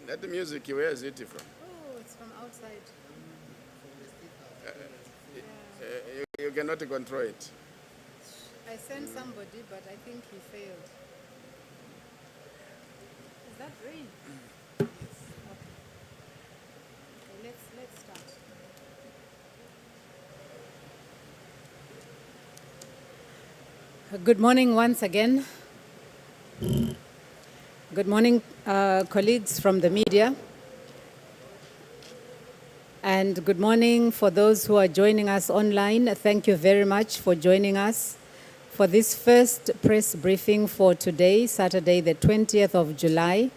That music, where is it from? Oh, it's from outside. You cannot control it. I sent somebody, but I think he failed. Is that rain? Okay. Okay, let's start. Good morning once again. Good morning, colleagues from the media. And good morning for those who are joining us online. Thank you very much for joining us for this first press briefing for today, Saturday, the 20th of July.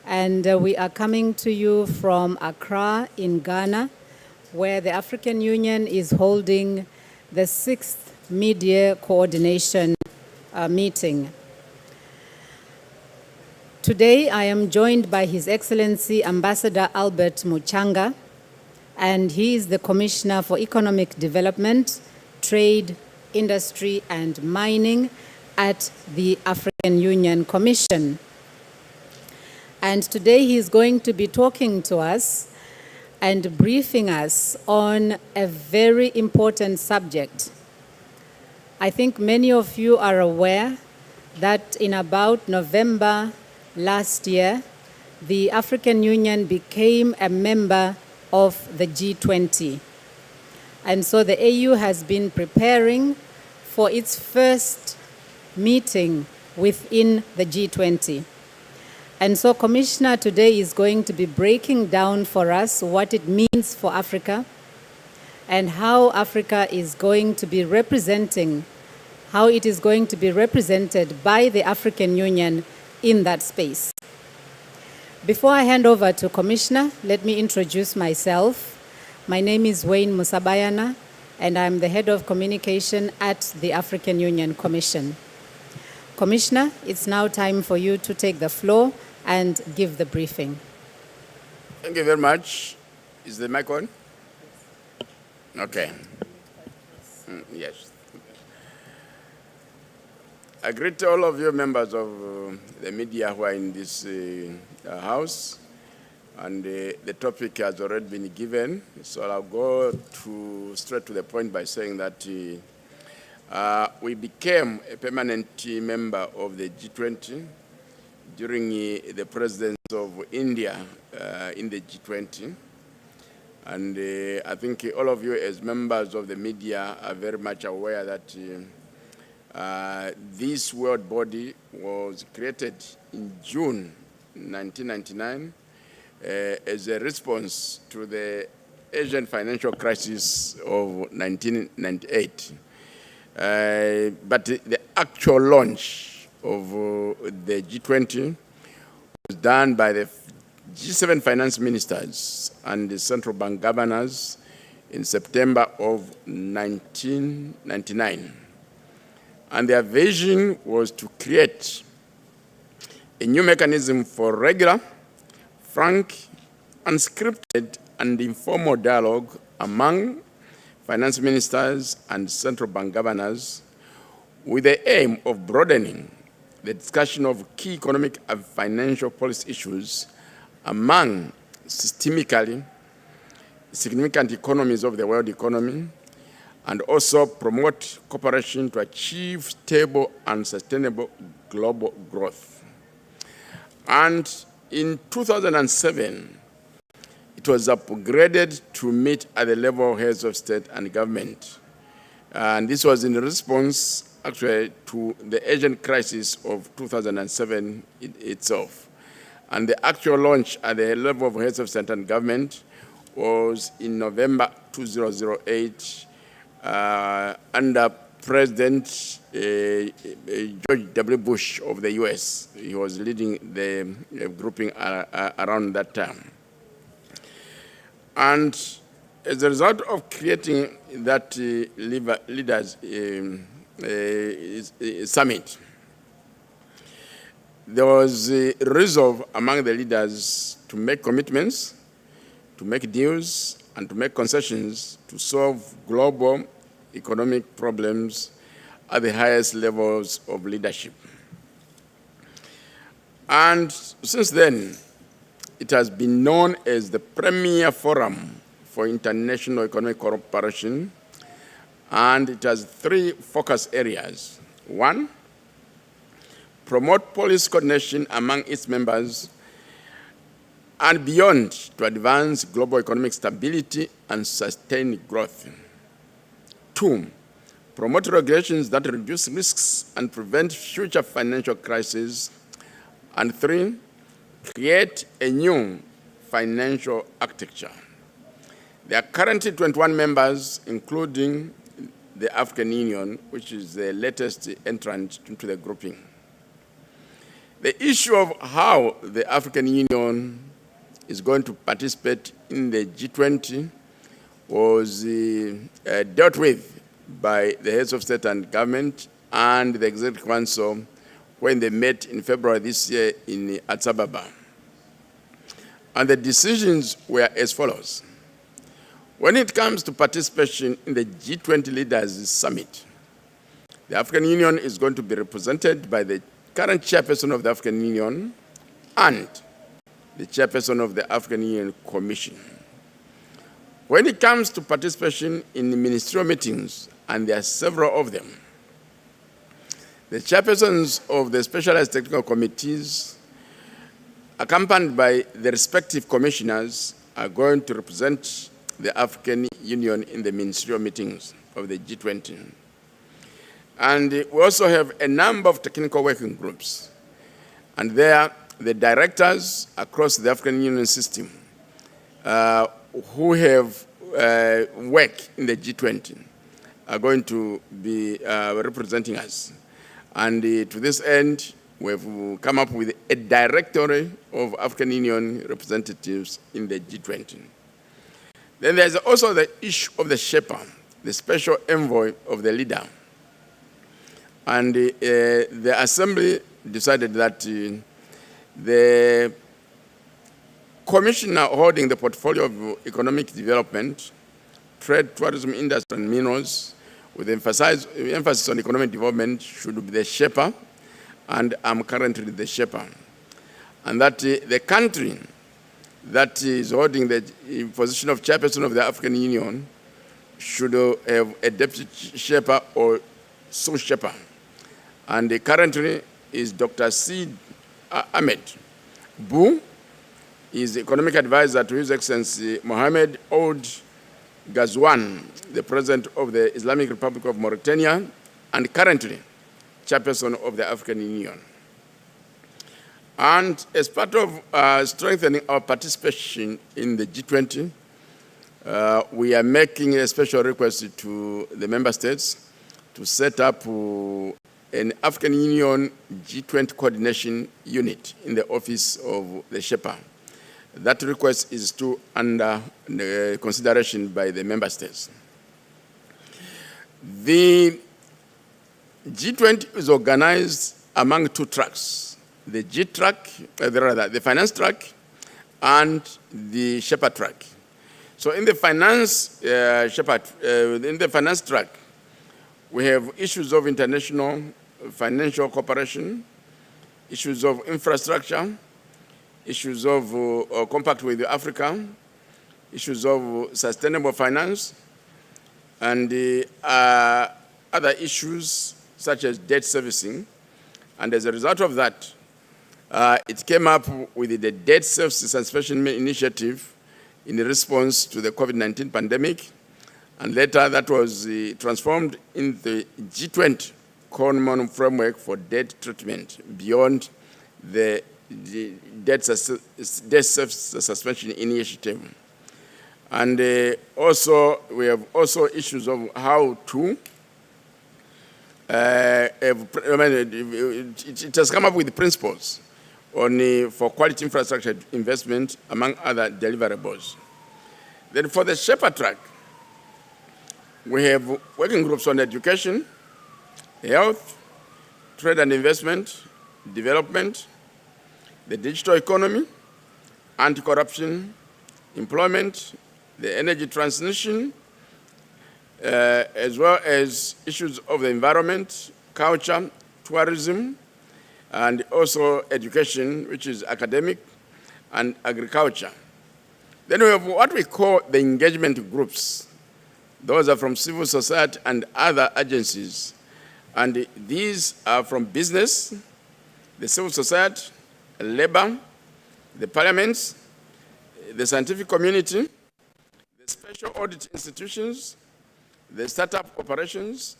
And we are coming to you from Accra in Ghana, where the African Union is holding the 6th Media Coordination meeting. Today, I am joined by His Excellency Ambassador Albert Muchanga, and he is the Commissioner for Economic Development, Trade, Industry, and Mining at the African Union Commission. And today he is going to be talking to us and briefing us on a very important subject. I think many of you are aware that in about November last year, the African Union became a member of the G20. And so the AU has been preparing for its first meeting within the G20. And so Commissioner today is going to be breaking down for us what it means for Africa and how Africa is going to be how it is going to be represented by the African Union in that space. Before I hand over to Commissioner, let me introduce myself. My name is Wayne Musabayana, and I'm the Head of Communication at the African Union Commission. Commissioner, it's now time for you to take the floor and give the briefing. Thank you very much. Is the mic on? Okay. Yes. I greet all of you members of the media who are in this house, and the topic has already been given, so I'll go straight to the point by saying that we became a permanent member of the G20 during the presence of India in the G20. And I think all of you as members of the media are very much aware that this world body was created in June 1999 as a response to the Asian financial crisis of 1998. But the actual launch of the G20 was done by the G7 finance ministers and the central bank governors in September of 1999. And their vision was to create a new mechanism for regular, frank, unscripted, and informal dialogue among finance ministers and central bank governors with the aim of broadening the discussion of key economic and financial policy issues among systemically significant economies of the world economy, and also promote cooperation to achieve stable and sustainable global growth. And in 2007, it was upgraded to meet at the level of heads of state and government. And this was in response, actually, to the Asian crisis of 2007 itself. And the actual launch at the level of heads of state and government was in November 2008 under President George W. Bush of the US. He was leading the grouping around that time. And as a result of creating that leaders summit, there was a resolve among the leaders to make commitments, to make deals, and to make concessions to solve global economic problems at the highest levels of leadership. And since then, it has been known as the premier forum for international economic cooperation, and it has 3 focus areas. 1, promote policy coordination among its members and beyond to advance global economic stability and sustain growth. 2, promote regulations that reduce risks and prevent future financial crises. And 3, create a new financial architecture. There are currently 21 members, including the African Union, which is the latest entrant into the grouping. The issue of how the African Union is going to participate in the G20 was dealt with by the heads of state and government and the Executive Council when they met in February this year in Addis Ababa. And the decisions were as follows. When it comes to participation in the G20 Leaders Summit, the African Union is going to be represented by the current chairperson of the African Union and the chairperson of the African Union Commission. When it comes to participation in the ministerial meetings, and there are several of them, the chairpersons of the specialized technical committees, accompanied by the respective commissioners, are going to represent the African Union in the ministerial meetings of the G20. And we also have a number of technical working groups. And there, the directors across the African Union system who have worked in the G20 are going to be representing us. And to this end, we've come up with a directory of African Union representatives in the G20. Then there's also the issue of the Sherpa, the special envoy of the leader. And the Assembly decided that the commissioner holding the portfolio of economic development, trade, tourism, industry, and minerals, with emphasis on economic development, should be the Sherpa, and I'm currently the Sherpa. And that the country that is holding the position of chairperson of the African Union should have a deputy Sherpa or sous-Sherpa. And currently is Dr. Sid Ahmed Bou, is economic advisor to His Excellency Mohamed Ould Ghazouan, the President of the Islamic Republic of Mauritania, and currently chairperson of the African Union. And as part of strengthening our participation in the G20, we are making a special request to the member states to set up an African Union G20 coordination unit in the office of the Sherpa. That request is still under consideration by the member states. The G20 is organized among 2 tracks. The G track, the finance track, and the Sherpa track. So in the finance in the finance track, we have issues of international financial cooperation, issues of infrastructure, issues of compact with Africa, issues of sustainable finance, and other issues such as debt servicing. And as a result of that, it came up with the Debt Service Suspension Initiative in response to the COVID-19 pandemic, and later that was transformed in the G20 Common Framework for Debt Treatment beyond the Debt Service Suspension Initiative. And also, we have also issues of how to it has come up with principles on for quality infrastructure investment, among other deliverables. Then for the Sherpa track, we have working groups on education, health, trade and investment, development, the digital economy, anti-corruption, employment, the energy transition, as well as issues of the environment, culture, tourism, and also education, which is academic, and agriculture. Then we have what we call the engagement groups. Those are from civil society and other agencies. And these are from business, the civil society, labor, the parliaments, the scientific community, the special audit institutions, the startup operations,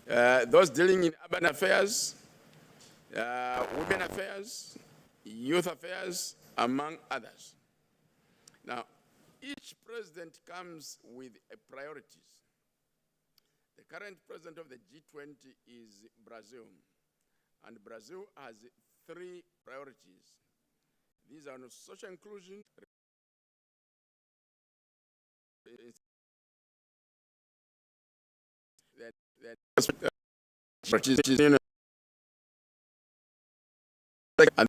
those dealing in urban affairs, women affairs, youth affairs, among others. Now, each president comes with priorities. The current president of the G20 is Brazil, and Brazil has 3 priorities. These are on social inclusion, and